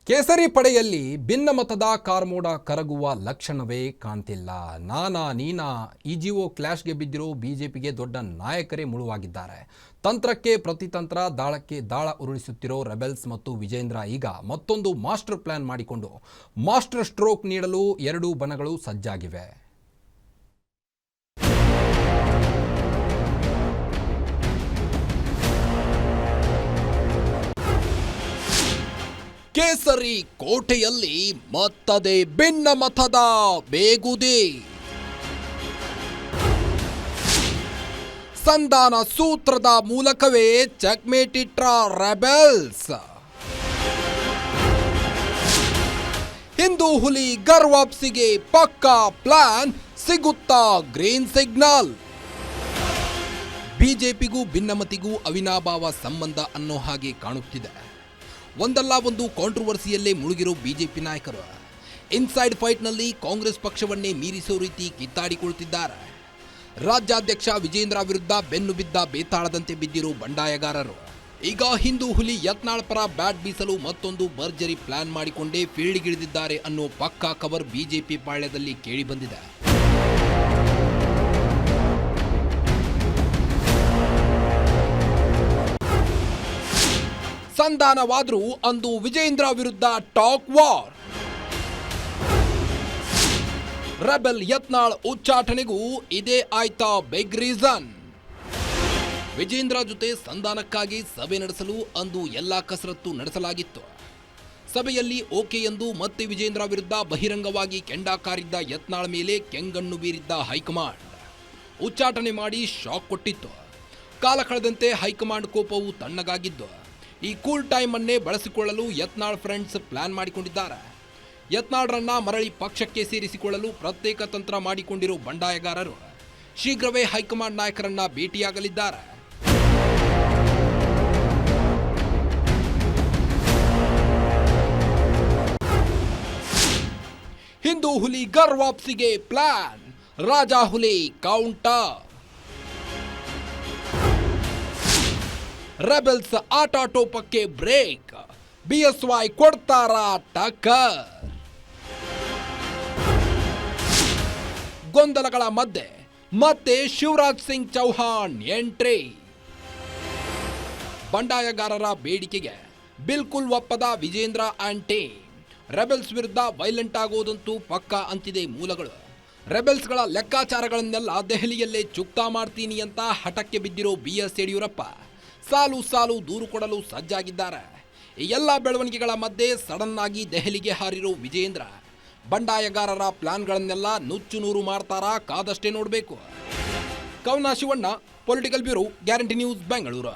ಕೇಸರಿ ಪಡೆಯಲ್ಲಿ ಭಿನ್ನಮತದ ಕಾರ್ಮೋಡ ಕರಗುವ ಲಕ್ಷಣವೇ ಕಾಣ್ತಿಲ್ಲ. ನಾನಾ ನೀನಾ ಇಜಿಒ ಕ್ಲಾಶ್ಗೆ ಬಿದ್ದಿರೋ ಬಿಜೆಪಿಗೆ ದೊಡ್ಡ ನಾಯಕರೇ ಮುಳುವಾಗಿದ್ದಾರೆ. ತಂತ್ರಕ್ಕೆ ಪ್ರತಿತಂತ್ರ, ದಾಳಕ್ಕೆ ದಾಳ ಉರುಳಿಸುತ್ತಿರೋ ರೆಬೆಲ್ಸ್ ಮತ್ತು ವಿಜೇಂದ್ರ ಈಗ ಮತ್ತೊಂದು ಮಾಸ್ಟರ್ ಪ್ಲಾನ್ ಮಾಡಿಕೊಂಡು ಮಾಸ್ಟರ್ ಸ್ಟ್ರೋಕ್ ನೀಡಲು ಎರಡೂ ಬಣಗಳು ಸಜ್ಜಾಗಿವೆ. ಕೇಸರಿ ಕೋಟೆಯಲ್ಲಿ ಮತ್ತದೇ ಭಿನ್ನಮತದ ಬೇಗುದಿ. ಸಂಧಾನ ಸೂತ್ರದ ಮೂಲಕವೇ ಚೆಕ್ಮೇಟ್ ಇಟ್ರ ರೆಬೆಲ್ಸ್. ಹಿಂದೂ ಹುಲಿ ಗರ್ವಾಪ್ಸಿಗೆ ಪಕ್ಕಾ ಪ್ಲಾನ್, ಸಿಗುತ್ತಾ ಗ್ರೀನ್ ಸಿಗ್ನಲ್. ಬಿಜೆಪಿಗೂ ಭಿನ್ನಮತಿಗೂ ಅವಿನಾಭಾವ ಸಂಬಂಧ ಅನ್ನೋ ಹಾಗೆ ಕಾಣುತ್ತಿದೆ. ಒಂದಲ್ಲ ಒಂದು ಕಾಂಟ್ರವರ್ಸಿಯಲ್ಲೇ ಮುಳುಗಿರೋ ಬಿಜೆಪಿ ನಾಯಕರು ಇನ್ಸೈಡ್ ಫೈಟ್ನಲ್ಲಿ ಕಾಂಗ್ರೆಸ್ ಪಕ್ಷವನ್ನೇ ಮೀರಿಸೋ ರೀತಿ ಕಿತ್ತಾಡಿಕೊಳ್ತಿದ್ದಾರೆ. ರಾಜ್ಯಾಧ್ಯಕ್ಷ ವಿಜೇಂದ್ರ ವಿರುದ್ಧ ಬೆನ್ನು ಬಿದ್ದ ಬೇತಾಳದಂತೆ ಬಿದ್ದಿರೋ ಬಂಡಾಯಗಾರರು ಈಗ ಹಿಂದೂ ಹುಲಿ ಯತ್ನಾಳ್ ಪರ ಬ್ಯಾಟ್ ಬೀಸಲು ಮತ್ತೊಂದು ಭರ್ಜರಿ ಪ್ಲಾನ್ ಮಾಡಿಕೊಂಡೇ ಫೀಲ್ಡ್ಗಿಳಿದಿದ್ದಾರೆ ಅನ್ನೋ ಪಕ್ಕಾ ಕವರ್ ಬಿಜೆಪಿ ಪಾಳ್ಯದಲ್ಲಿ ಕೇಳಿಬಂದಿದೆ. ಸಂಧಾನವಾದ್ರೂ ಅಂದು ವಿಜೇಂದ್ರ ವಿರುದ್ಧ ಟಾಕ್ ವಾರ್. ರೆಬೆಲ್ ಯತ್ನಾಳ್ ಉಚ್ಚಾಟನೆಗೂ ಇದೇ ಆಯ್ತಾ ಬಿಗ್ ರೀಸನ್. ವಿಜೇಂದ್ರ ಜೊತೆ ಸಂಧಾನಕ್ಕಾಗಿ ಸಭೆ ನಡೆಸಲು ಅಂದು ಎಲ್ಲಾ ಕಸರತ್ತು ನಡೆಸಲಾಗಿತ್ತು. ಸಭೆಯಲ್ಲಿ ಓಕೆ ಎಂದು ಮತ್ತೆ ವಿಜೇಂದ್ರ ವಿರುದ್ಧ ಬಹಿರಂಗವಾಗಿ ಕೆಂಡ ಕಾರಿದ್ದ ಯತ್ನಾಳ್ ಮೇಲೆ ಕೆಂಗಣ್ಣು ಬೀರಿದ್ದ ಹೈಕಮಾಂಡ್ ಉಚ್ಚಾಟನೆ ಮಾಡಿ ಶಾಕ್ ಕೊಟ್ಟಿತ್ತು. ಕಾಲ ಕಳೆದಂತೆ ಹೈಕಮಾಂಡ್ ಕೋಪವು ತಣ್ಣಗಾಗಿದ್ದು ಈ ಕೂಲ್ ಟೈಮ್ ಅನ್ನೇ ಬಳಸಿಕೊಳ್ಳಲು ಯತ್ನಾಳ್ ಫ್ರೆಂಡ್ಸ್ ಪ್ಲಾನ್ ಮಾಡಿಕೊಂಡಿದ್ದಾರೆ. ಯತ್ನಾಳ್ರನ್ನ ಮರಳಿ ಪಕ್ಷಕ್ಕೆ ಸೇರಿಸಿಕೊಳ್ಳಲು ಪ್ರತ್ಯೇಕ ತಂತ್ರ ಮಾಡಿಕೊಂಡಿರೋ ಬಂಡಾಯಗಾರರು ಶೀಘ್ರವೇ ಹೈಕಮಾಂಡ್ ನಾಯಕರನ್ನ ಭೇಟಿಯಾಗಲಿದ್ದಾರೆ. ಹಿಂದೂ ಹುಲಿ ಗರ್ವಾಪ್ಸಿಗೆ ಪ್ಲಾನ್, ರಾಜಾ ಹುಲಿ ಕೌಂಟರ್. ರೆಬೆಲ್ಸ್ ಆಟಾಟೋಪಕ್ಕೆ ಬ್ರೇಕ್, ಬಿಎಸ್ವೈ ಕೊಡ್ತಾರಾ ಟಕ್ಕರ್. ಗೊಂದಲಗಳ ಮಧ್ಯೆ ಮತ್ತೆ ಶಿವರಾಜ್ ಸಿಂಗ್ ಚೌಹಾಣ್ ಎಂಟ್ರಿ. ಬಂಡಾಯಗಾರರ ಬೇಡಿಕೆಗೆ ಬಿಲ್ಕುಲ್ ಒಪ್ಪದ ವಿಜೇಂದ್ರ ಆ್ಯಂಡ್ ಟೀಮ್. ರೆಬೆಲ್ಸ್ ವಿರುದ್ಧ ವೈಲೆಂಟ್ ಆಗೋದಂತೂ ಪಕ್ಕಾ ಅಂತಿದೆ ಮೂಲಗಳು. ರೆಬೆಲ್ಸ್ಗಳ ಲೆಕ್ಕಾಚಾರಗಳನ್ನೆಲ್ಲ ದೆಹಲಿಯಲ್ಲೇ ಚುಕ್ತಾ ಮಾಡ್ತೀನಿ ಅಂತ ಹಠಕ್ಕೆ ಬಿದ್ದಿರೋ ಬಿಎಸ್ ಯಡಿಯೂರಪ್ಪ ಸಾಲು ಸಾಲು ದೂರು ಕೊಡಲು ಸಜ್ಜಾಗಿದ್ದಾರೆ. ಈ ಎಲ್ಲ ಬೆಳವಣಿಗೆಗಳ ಮಧ್ಯೆ ಸಡನ್ ಆಗಿ ದೆಹಲಿಗೆ ಹಾರಿರೋ ವಿಜೇಂದ್ರ ಬಂಡಾಯಗಾರರ ಪ್ಲಾನ್ಗಳನ್ನೆಲ್ಲ ನುಚ್ಚು ನೂರು ಮಾಡ್ತಾರಾ, ಕಾದಷ್ಟೇ ನೋಡಬೇಕು. ಕವನ Shivanna, political bureau, guarantee news, Bengaluru.